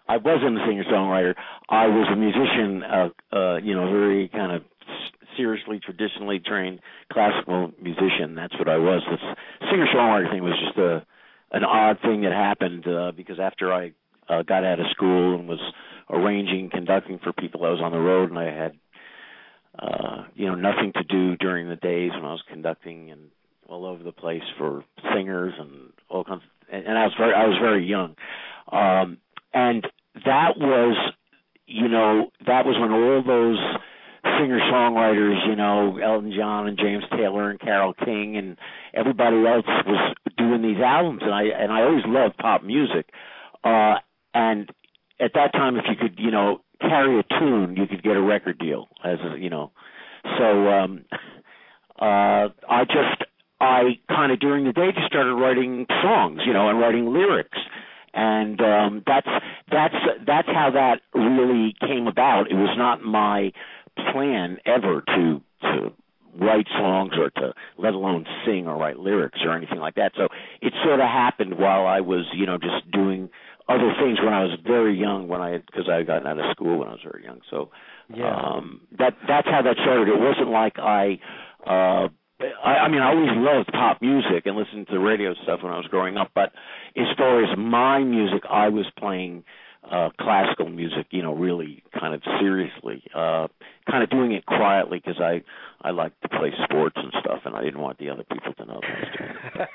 I wasn't a singer-songwriter. I was a musician, very kind of seriously, traditionally trained classical musician. That's what I was. This singer-songwriter thing was just an odd thing that happened because after I got out of school and was arranging, conducting for people, I was on the road and I had, nothing to do during the days when I was conducting and all over the place for singers and all kinds of, and I was very young. And that was, that was when all those singer-songwriters, Elton John and James Taylor and Carole King and everybody else was doing these albums, and I always loved pop music. And at that time, if you could, carry a tune, you could get a record deal, So I kind of during the day just started writing songs, and writing lyrics. And that's how that really came about. It was not my plan ever to write songs or to let alone sing or write lyrics or anything like that. So it sort of happened while I was, just doing other things when I was very young, because I had gotten out of school when I was very young. So that's how that started. It wasn't like I always loved pop music and listened to the radio stuff when I was growing up. But as far as my music, I was playing classical music, really kind of seriously, kind of doing it quietly because I like to play sports and stuff, and I didn't want the other people to know that I was doing it.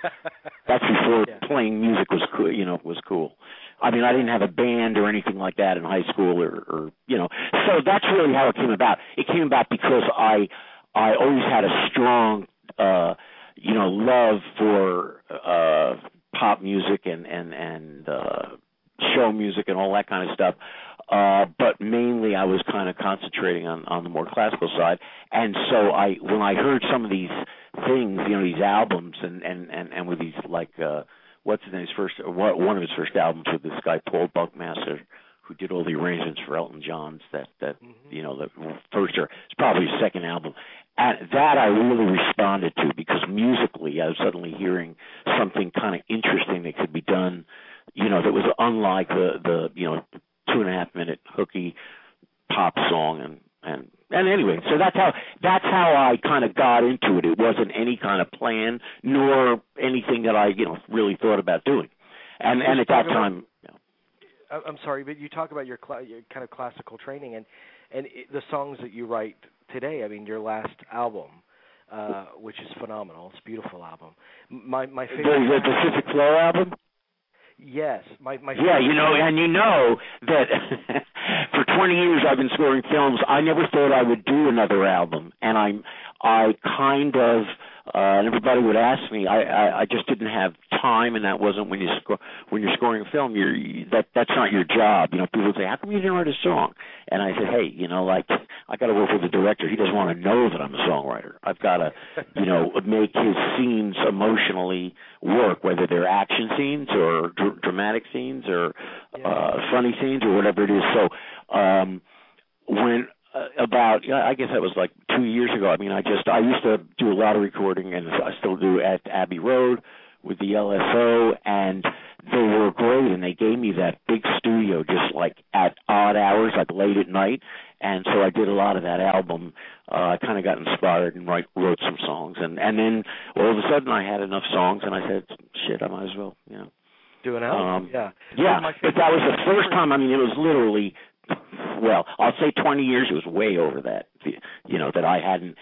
That's before playing music was cool, was cool. I mean, I didn't have a band or anything like that in high school or. So that's really how it came about. It came about because I always had a strong, love for pop music and show music and all that kind of stuff. But mainly I was kind of concentrating on the more classical side. And so when I heard some of these things, these albums and with these what's his name's one of his first albums with this guy Paul Buckmaster, who did all the arrangements for Elton John's the first, or it's probably his second album. And that I really responded to because musically I was suddenly hearing something kind of interesting that could be done, that was unlike the 2.5 minute hooky pop song and anyway, so that's how I kind of got into it. It wasn't any kind of plan nor anything that I really thought about doing. And at that time, I'm sorry, but you talk about your kind of classical training and the songs that you write today. I mean, your last album, which is phenomenal. It's a beautiful album. My favorite. The Pacific Flow album. Yes, my yeah, that for 20 years I've been scoring films. I never thought I would do another album, and I kind of and everybody would ask me. I just didn't have time, and that wasn't when you're scoring a film. That's not your job. People would say, "How come you didn't write a song?" And I said, "Hey, I got to work with the director. He doesn't want to know that I'm a songwriter. I've got to, make his scenes emotionally work, whether they're action scenes or dramatic scenes or funny scenes or whatever it is." So when I guess that was like 2 years ago. I mean, I used to do a lot of recording, and I still do at Abbey Road with the LSO, and they were great, and they gave me that big studio just like at odd hours, like late at night, and so I did a lot of that album. I kind of got inspired and wrote some songs, and then all of a sudden I had enough songs, and I said, shit, I might as well, do an album. Yeah, but that was the first time. I mean, it was literally. Well, I'll say 20 years. It was way over that, that I hadn't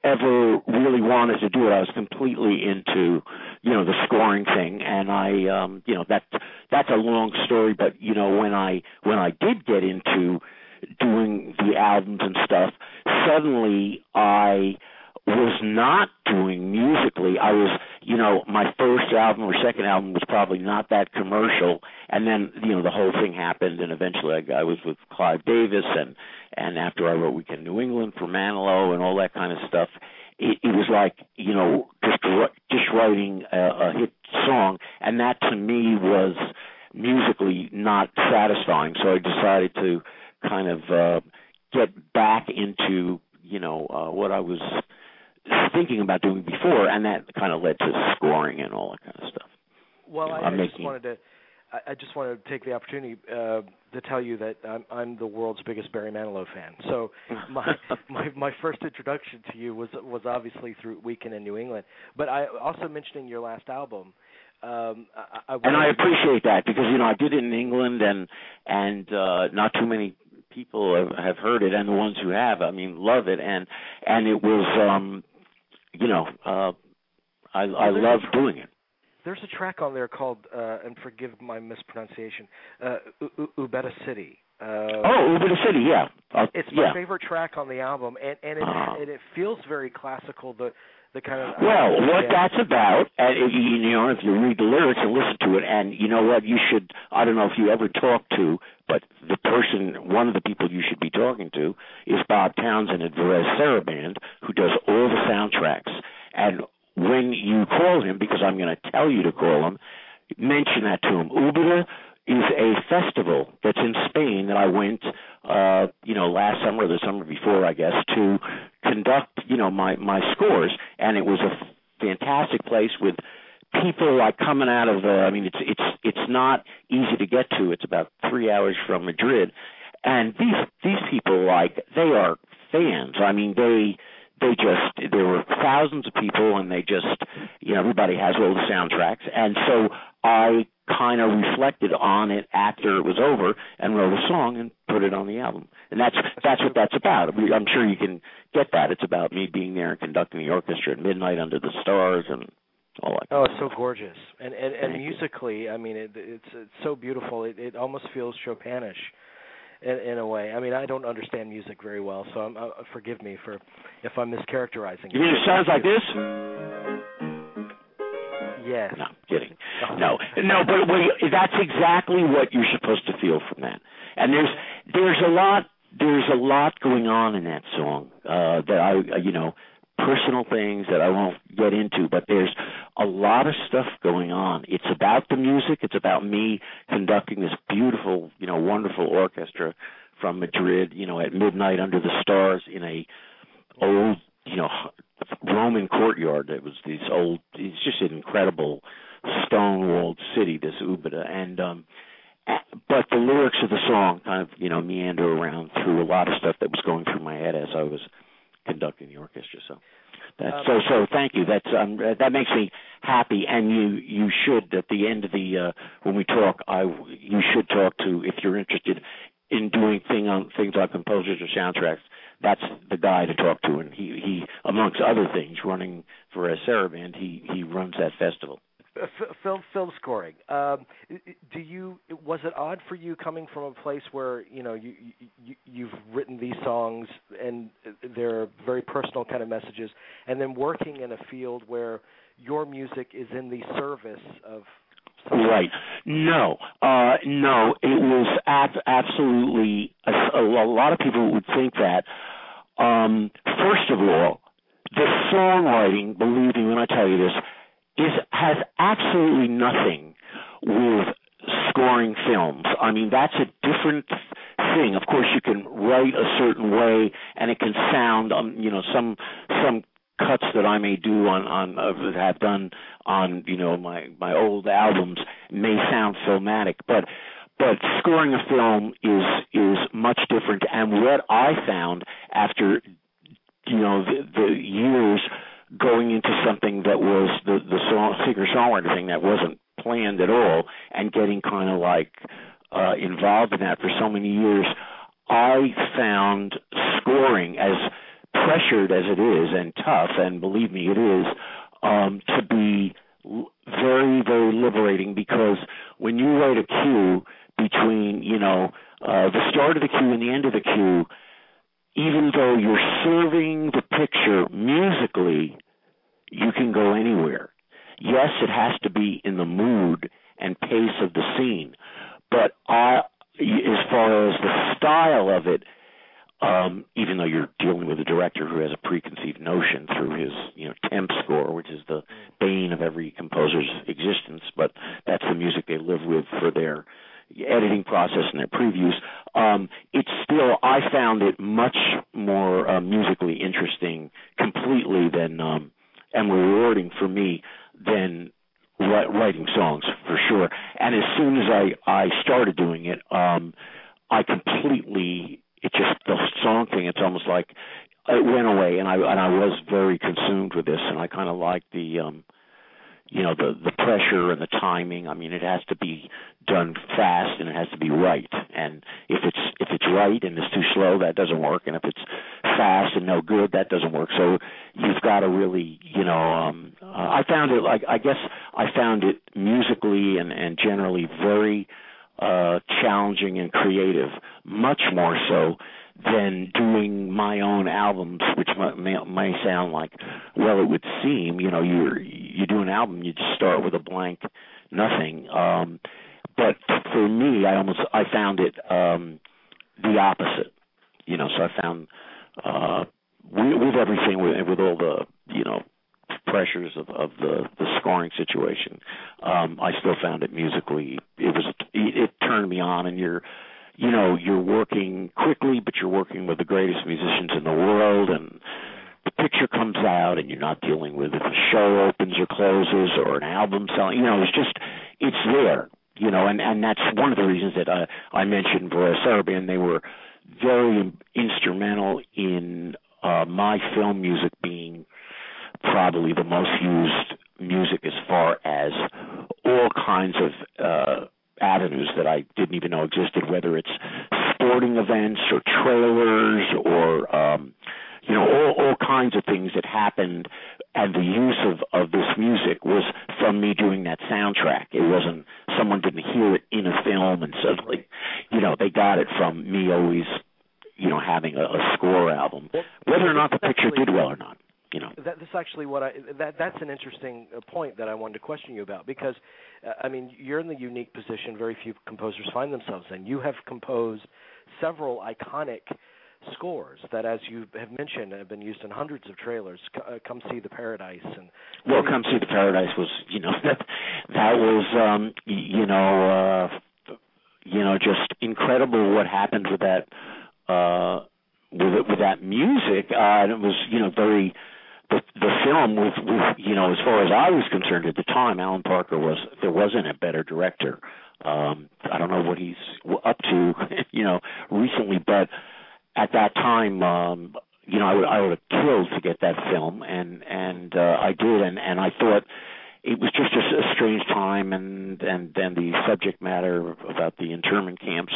ever really wanted to do it. I was completely into, the scoring thing, and that's a long story. But when I did get into doing the albums and stuff, suddenly I was not doing musically. I was, my first album or second album was probably not that commercial, and then, the whole thing happened, and eventually I was with Clive Davis, and after I wrote Weekend New England for Manilow and all that kind of stuff, it was like, just writing a hit song, and that to me was musically not satisfying, so I decided to kind of get back into, what I was thinking about doing before, and that kind of led to scoring and all that kind of stuff. Well, I just wanted to I just want to take the opportunity to tell you that I'm the world's biggest Barry Manilow fan. So my first introduction to you was obviously through Weekend in New England. But I also mentioning your last album. And I appreciate that because I did it in England, and not too many people have heard it, and the ones who have, love it, and it was I love doing it. There's a track on there called, and forgive my mispronunciation, Ubeda City. Ubeda City, yeah. It's my favorite track on the album, and it feels very classical. The kind of what that's about, and if you read the lyrics and listen to it, and you know what, you should. I don't know if you ever talk to, but one of the people you should be talking to is Bob Townsend at Varese Saraband, who does all the soundtracks. And when you call him, because I'm going to tell you to call him, mention that to him. Ubeda is a festival that's in Spain that I went, last summer or the summer before, I guess, to conduct, my scores, and it was a fantastic place with people like coming out of. It's not easy to get to. It's about 3 hours from Madrid, and these people, they are fans. There were thousands of people, and they just, everybody has all the soundtracks. And so I kind of reflected on it after it was over and wrote a song and put it on the album. And that's what that's about. I'm sure you can get that. It's about me being there and conducting the orchestra at midnight under the stars and all that. Oh, it's so gorgeous. And musically, it's so beautiful. It almost feels Chopinish. In a way. I don't understand music very well, so forgive me if I'm mischaracterizing it. You mean it sounds like this? Yes. No, I'm kidding. No, but that's exactly what you're supposed to feel from that. And there's a lot going on in that song that I personal things that I won't get into, but there's a lot of stuff going on. It's about the music. It's about me conducting this beautiful, wonderful orchestra from Madrid, at midnight under the stars in a old, Roman courtyard. It was it's just an incredible stone-walled city, this Ubeda. And, but the lyrics of the song kind of, meander around through a lot of stuff that was going through my head as I was conducting the orchestra. So so thank you. That makes me happy. And you should, at the end of the when we talk, you should talk to, if you're interested in doing things like composers or soundtracks. That's the guy to talk to, and he amongst other things, running for a Saraband, he runs that festival. Film scoring. Was it odd for you coming from a place where you've written these songs and they're very personal kind of messages, and then working in a field where your music is in the service of something? Right. No. It was absolutely. A lot of people would think that. First of all, the songwriting. Believe me when I tell you this. Has absolutely nothing with scoring films. That's a different thing. Of course, you can write a certain way, and it can sound, some cuts that I may do have done on, my old albums may sound filmatic, but scoring a film is much different. And what I found after, the years going into something that was the singer-songwriter thing that wasn't planned at all, and getting kind of involved in that for so many years, I found scoring, as pressured as it is and tough, and believe me, it is, to be very, very liberating, because when you write a cue between, the start of the cue and the end of the cue, even though you're serving the picture musically, you can go anywhere. Yes, it has to be in the mood and pace of the scene, but as far as the style of it, even though you're dealing with a director who has a preconceived notion through his, temp score, which is the bane of every composer's existence, but that's the music they live with for their editing process and their previews, it's still, I found it much more musically interesting completely than and rewarding for me than writing songs for sure. And as soon as I started doing it, I completely, it just, the song thing, it's almost like it went away, and I was very consumed with this, and I kind of like the the pressure and the timing. I mean, it has to be done fast and it has to be right. And if it's right and it's too slow, that doesn't work. And if it's fast and no good, that doesn't work. So you've got to really, I found it, like, I guess I found it musically and generally very challenging and creative, much more so than doing my own albums, which may sound like, well, it would seem, you do an album, you just start with a blank nothing. But for me, I found it the opposite. So I found with everything, with all the pressures of the scoring situation, I still found it musically. It turned me on, and you're working quickly, but you're working with the greatest musicians in the world, and the picture comes out, and you're not dealing with if a show opens or closes or an album selling. It's there. And that's one of the reasons that I mentioned Sarabia. They were very instrumental in my film music being probably the most used music as far as all kinds of avenues that I didn't even know existed, whether it's sporting events or trailers or all kinds of things that happened, and the use of this music was from me doing that soundtrack. It wasn't, someone didn't hear it in a film and suddenly, they got it from me always, having a score album, whether or not the picture did well or not. That's actually that's an interesting point that I wanted to question you about, because you're in the unique position very few composers find themselves in. You have composed several iconic scores that, as you have mentioned, have been used in hundreds of trailers. Come See the Paradise, and Come See the Paradise was that was just incredible what happened with that with that music. And it was very. The film was as far as I was concerned at the time, Alan Parker there wasn't a better director. I don't know what he's up to, recently, but at that time, I would have killed to get that film, and I did, and I thought it was just a strange time, and then the subject matter about the internment camps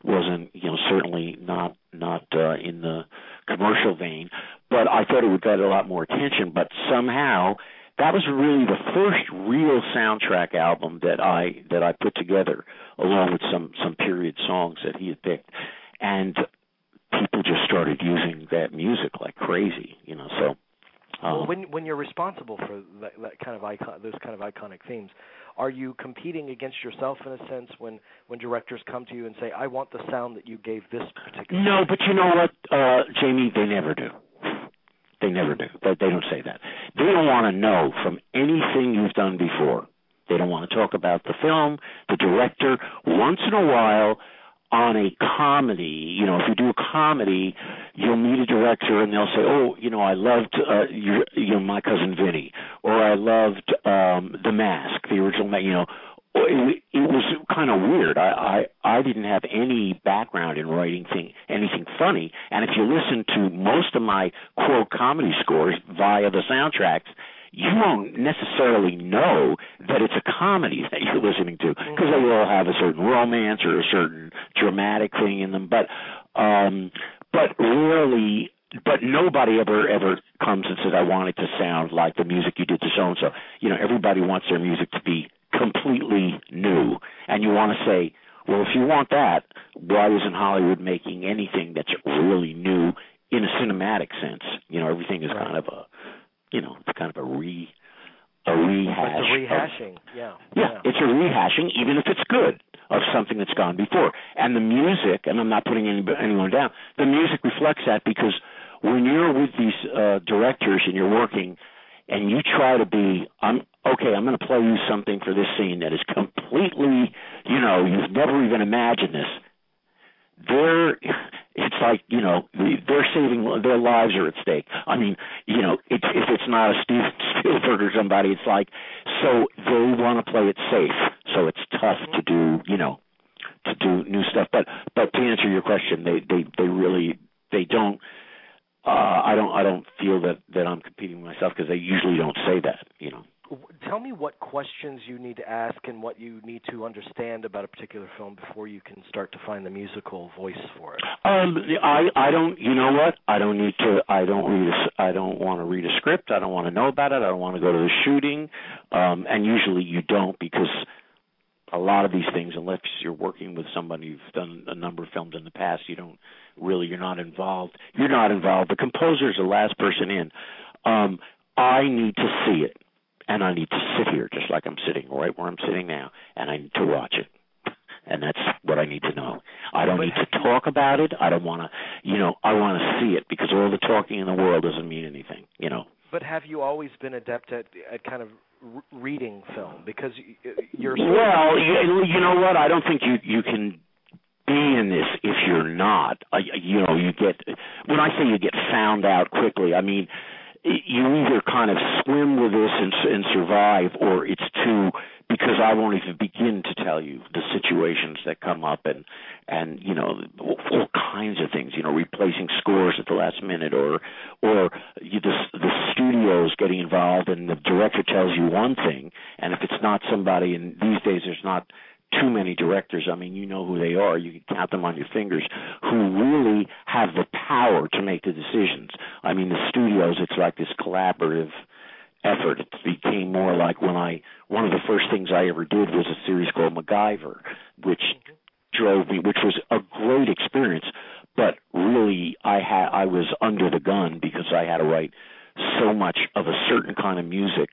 wasn't certainly not in the commercial vein, but I thought it would get a lot more attention. But somehow that was really the first real soundtrack album that I put together, along with some period songs that he had picked, and people just started using that music like crazy, So when you're responsible for that kind of those kind of iconic themes, are you competing against yourself in a sense when directors come to you and say, "I want the sound that you gave this particular"? No, but you know what, Jamie, they never do. They never do. They don't say that. They don't want to know from anything you've done before. They don't want to talk about the film, the director. Once in a while, on a comedy, if you do a comedy, you'll meet a director and they'll say, "Oh, I loved My Cousin Vinny," or "I loved The Mask, the original." It was kind of weird. I didn't have any background in writing anything funny, and if you listen to most of my quote comedy scores via the soundtracks, you won't necessarily know that it's a comedy that you're listening to, because they will have a certain romance or a certain dramatic thing in them. But rarely, but nobody ever comes and says, "I want it to sound like the music you did to so and so." Everybody wants their music to be completely new, and you want to say, well, if you want that, why isn't Hollywood making anything that's really new in a cinematic sense? Everything is kind of a it's kind of a rehash. It's a rehashing, yeah. It's a rehashing, even if it's good, of something that's gone before. And the music, and I'm not putting anyone down, the music reflects that, because when you're with these directors and you're working, and you try to be, I'm going to play you something for this scene that is completely, you've never even imagined this. It's like, they're saving, their lives are at stake. I mean, if it's not a Steven Spielberg or somebody, it's like, so they want to play it safe. So it's tough to do, to do new stuff. But to answer your question, they really don't. I don't feel that I'm competing with myself, because they usually don't say that. Tell me what questions you need to ask and what you need to understand about a particular film before you can start to find the musical voice for it. I don't. You know what? I don't need to. I don't want to read a script. I don't want to know about it. I don't want to go to the shooting. And usually you don't, because a lot of these things, unless you're working with somebody who's done a number of films in the past, you're not involved. You're not involved. The composer's the last person in. I need to see it. And I need to sit here just like I'm sitting, right where I'm sitting now, and I need to watch it. And that's what I need to know. I don't need to talk about it. I don't want to, I want to see it, because all the talking in the world doesn't mean anything, But have you always been adept at kind of reading film? Because you're... Well, you know what? I don't think you can be in this if you're not. You get... When I say you get found out quickly, I mean... You either kind of swim with this and survive, or it's too, because I won't even begin to tell you the situations that come up and all kinds of things, replacing scores at the last minute, or the studios getting involved and the director tells you one thing, and if it's not somebody, and these days there's not too many directors, I mean, you know who they are, you can count them on your fingers, who really have the power to make the decisions. I mean, the studios, it's like this collaborative effort. It became more like one of the first things I ever did was a series called MacGyver, which was a great experience, but really I was under the gun, because I had to write so much of a certain kind of music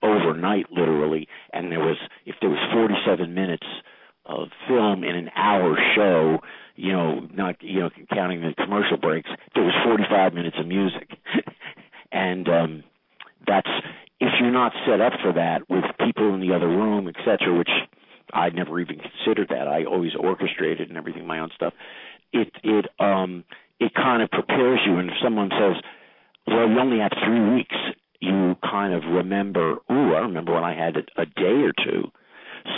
overnight, literally, and if there was 47 minutes of film in an hour show, not counting the commercial breaks, there was 45 minutes of music. And that's, if you're not set up for that with people in the other room, etc., which I'd never even considered that. I always orchestrated and everything, my own stuff. It kind of prepares you, and if someone says, well, you only have 3 weeks, you kind of remember, I remember when I had a day or two.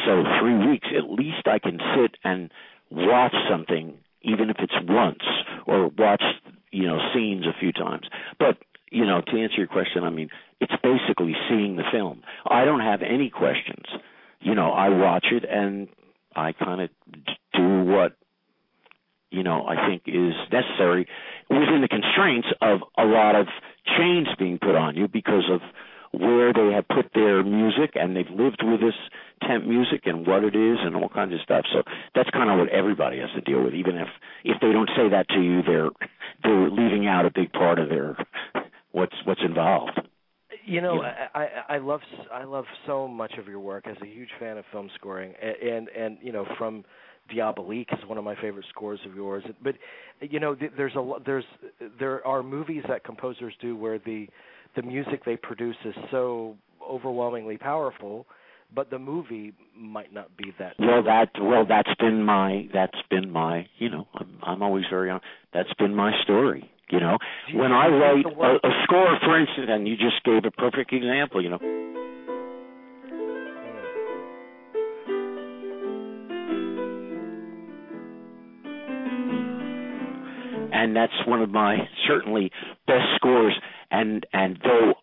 So 3 weeks, at least I can sit and watch something, even if it's once, or watch, scenes a few times. But, to answer your question, I mean, it's basically seeing the film. I don't have any questions. I watch it and I kind of do what, I think is necessary within the constraints of a lot of chains being put on you because of where they have put their music, and they've lived with this temp music and what it is and all kinds of stuff. So that's kind of what everybody has to deal with. Even if they don't say that to you, they're leaving out a big part of their what's involved. I love so much of your work. As a huge fan of film scoring, and from Diabolique is one of my favorite scores of yours. But there are movies that composers do where the music they produce is so overwhelmingly powerful, but the movie might not be that. That's been my. I'm always very honest. That's been my story. When I write a score, for instance, and you just gave a perfect example. And that's one of my certainly best scores. And though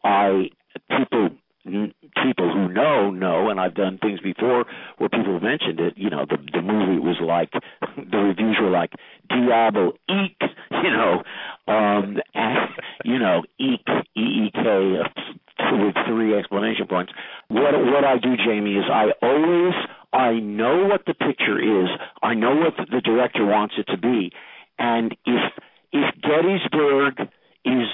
people who know, and I've done things before where people have mentioned it, the movie was like, the reviews were like, Diabolique, eek, E-E-K, with 3 exclamation points. What I do, Jamie, is I know what the picture is, I know what the director wants it to be, and if Gettysburg is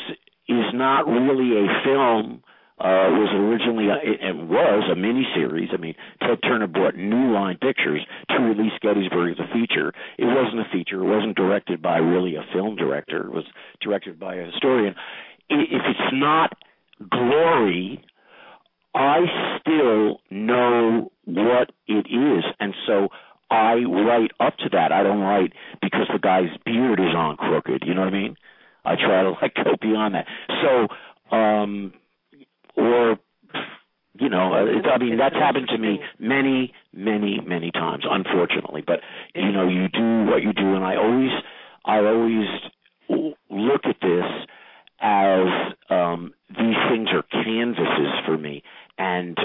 not really a film, was originally it was a miniseries. I mean, Ted Turner bought New Line Pictures to release Gettysburg as a feature. It wasn't a feature. It wasn't directed by really a film director. It was directed by a historian. If it's not glory, I still know what it is, and so I write up to that. I don't write because the guy's beard is on crooked. You know what I mean? I try to go beyond that. So, or that's happened to me many, many, many times, unfortunately. But you do what you do, and I always look at this as these things are canvases for me, and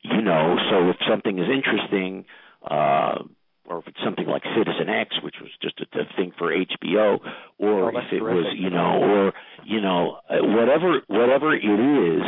so if something is interesting, or if it's something like Citizen X, which was just a thing for HBO, or if it was, whatever it is,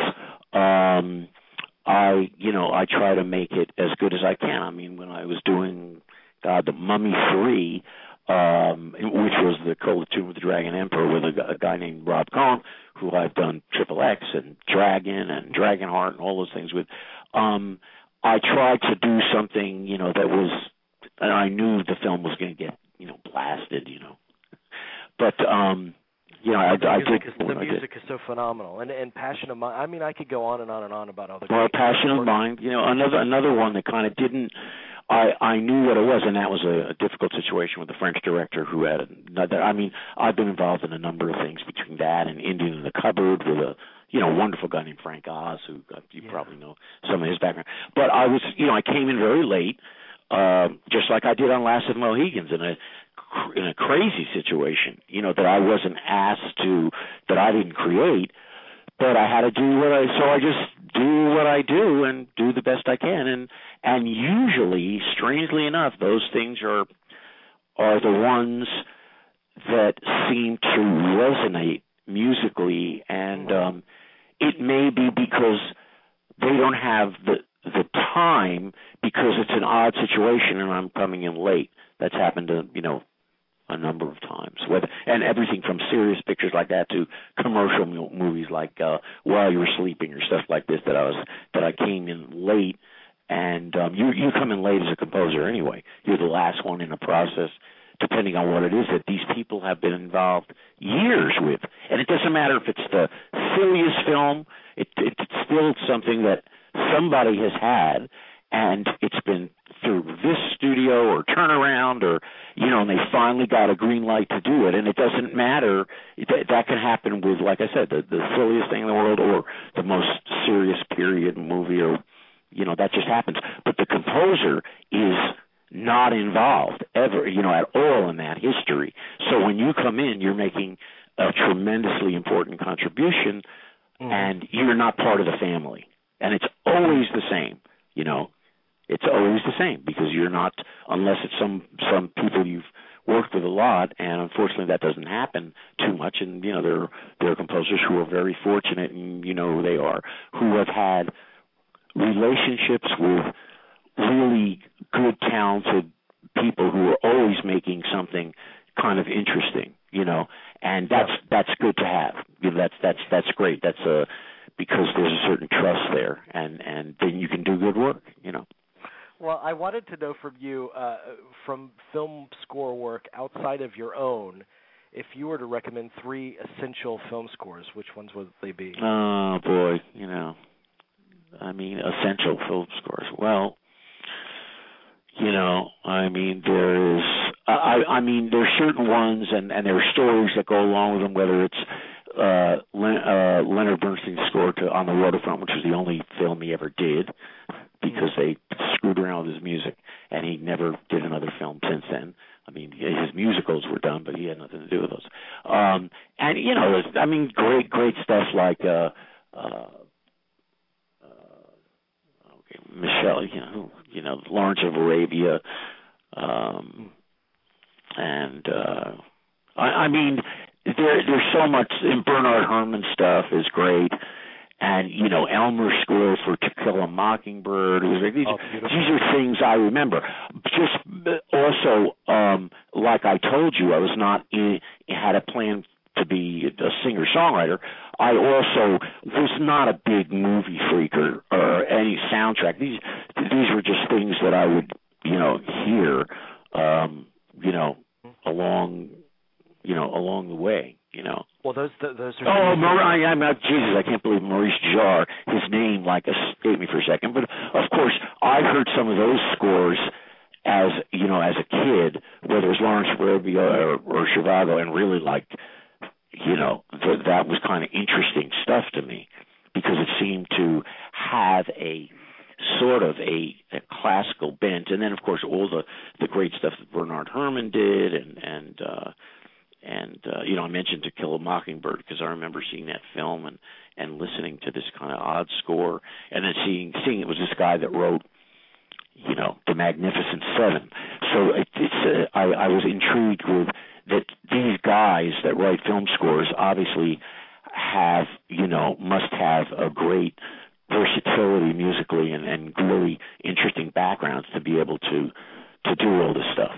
I try to make it as good as I can. I mean, when I was doing, The Mummy 3, which was the Tomb of the Dragon Emperor with a guy named Rob Cohn, who I've done Triple X and Dragon and Dragonheart and all those things with, I tried to do something, that was, and I knew the film was going to get, blasted, But, I did. The music is so phenomenal, and Passion of Mind. I mean, I could go on and on and on about other. Well, Passion of Mind, another one that kind of didn't. I knew what it was, and that was a difficult situation with the French director who had another. I mean, I've been involved in a number of things between that and Indian in the Cupboard with a wonderful guy named Frank Oz, who you probably know some of his background. But I was, I came in very late, just like I did on Last of the Mohegans in a crazy situation, that I wasn't asked to, that I didn't create, but I had to do so I just do what I do and do the best I can, and usually, strangely enough, those things are the ones that seem to resonate musically, and it may be because they don't have the time, because it's an odd situation and I'm coming in late. That's happened to, a number of times. And everything from serious pictures like that to commercial movies like While You Were Sleeping or stuff like this that I came in late. And you come in late as a composer anyway. You're the last one in a process, depending on what it is that these people have been involved years with. And it doesn't matter if it's the silliest film, it's still something that somebody has had, and it's been through this studio or turnaround or, and they finally got a green light to do it. And it doesn't matter. That can happen with, like I said, the silliest thing in the world or the most serious period movie or, that just happens. But the composer is not involved ever, at all in that history. So when you come in, you're making a tremendously important contribution, and you're not part of the family. And it's always the same, It's always the same because you're not, unless it's some people you've worked with a lot, and unfortunately that doesn't happen too much. And there are composers who are very fortunate, and you know who they are, who have had relationships with really good, talented people who are always making something kind of interesting, and that's good to have. That's great. That's because there's a certain trust there, and then you can do good work, Well, I wanted to know from you, from film score work outside of your own, if you were to recommend 3 essential film scores, which ones would they be? Oh, boy, essential film scores. Well, there is, there's certain ones, and there are stories that go along with them, whether it's Leonard Bernstein's score to On the Waterfront, which was the only film he ever did, because they screwed around with his music, and he never did another film since then. His musicals were done, but he had nothing to do with those. And, great stuff like Michelle, Lawrence of Arabia, and there's so much. And Bernard Herrmann stuff is great, and Elmer's score for To Kill a Mockingbird. These are things I remember. Just also, like I told you, I was not had a plan to be a singer-songwriter. I also was not a big movie freak or any soundtrack. These were just things that I would, hear, along the way, Well, those are. Jesus! I can't believe Maurice Jarre. His name escaped me for a second, but of course I heard some of those scores, as as a kid, whether it was Lawrence Arabia or Zhivago, and really liked, that was kind of interesting stuff to me, because it seemed to have a sort of a classical bent. And then, of course, all the great stuff that Bernard Herrmann did, and I mentioned To Kill a Mockingbird, because I remember seeing that film and listening to this kind of odd score, and then seeing it was this guy that wrote, The Magnificent Seven. So I was intrigued with that. These guys that write film scores obviously have, must have a great versatility musically and really interesting backgrounds to be able to do all this stuff.